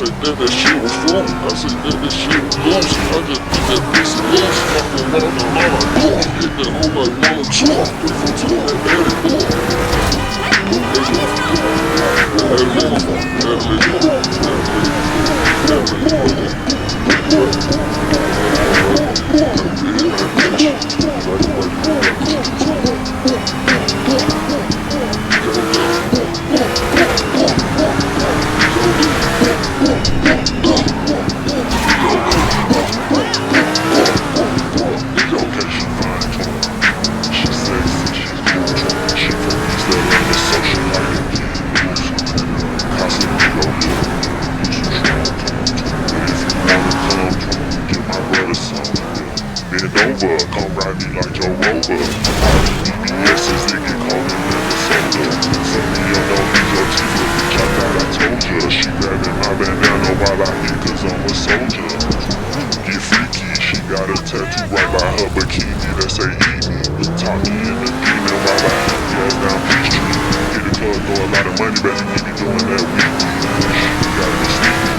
said that shit was fun. I said that shit was loose. I just hit that pussy loose. Fucking walking around like, boom. Hit that on like 1 or 2. 3 from 2, that daddy, boom. Come ride me like Joe Rover. BBS is they get called in Minnesota. Send me up, don't need your teeth, look the cat that I told ya. She grabbing my bandana while I hit cause I'm a soldier. Get freaky, she got a tattoo right by her bikini that say eat me. Talking in the demon while I hit gas down Peachtree. Hit the club, throw a lot of money back and you be doing that weekly. She got me sneaky.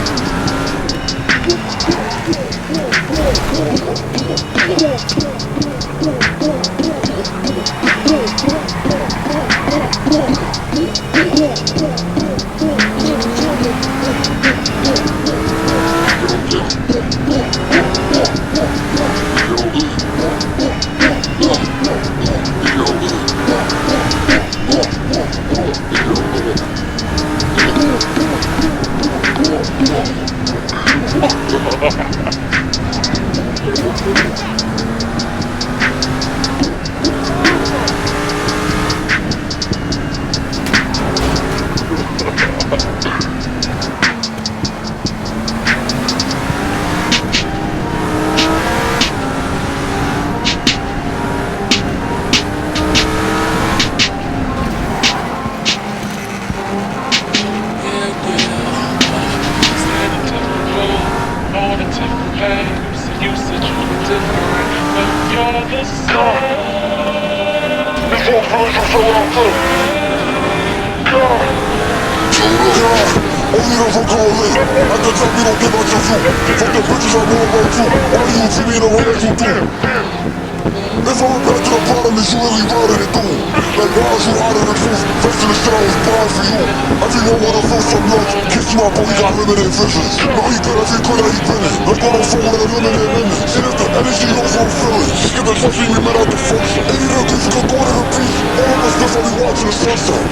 If I'm back to the bottom, is you really routed it through? Like why is you out of the truth? First in the shit I was born for you. I think no one feels some lunch. Kiss my boy, he got limited vision. No, he good as he could, how he been it. Like on the phone with a limited limit. See if the energy don't fulfill it. Just get the trust me, we met out the function. 80 degrees, you can go to the beach. All of us just only watching the sunset.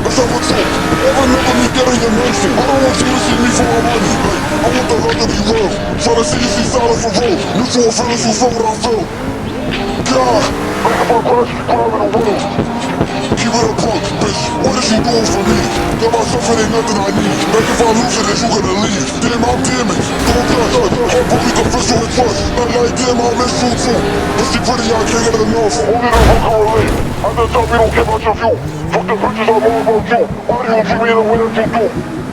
Let's have a talk. Remember me getting your mention. I don't want you to see me for my money. I want the love to be real. Tryna see you see silent for real. Mutual feelings, you feel what I feel. God, I'm for Christ, crime in the world. Keep it a punk, bitch, what is you doing for me? Got myself, it ain't nothing I need. Like if I lose it, then you gonna leave. Damn, I'm damning, don't touch. Heartbreak, official and trust. Not like damn, I miss you too. But she pretty, I can't get enough. Only the hook correlate. I just tell me don't care about your view. Fuck the bitches, I'm all about you. Why do you treat me the way that you do?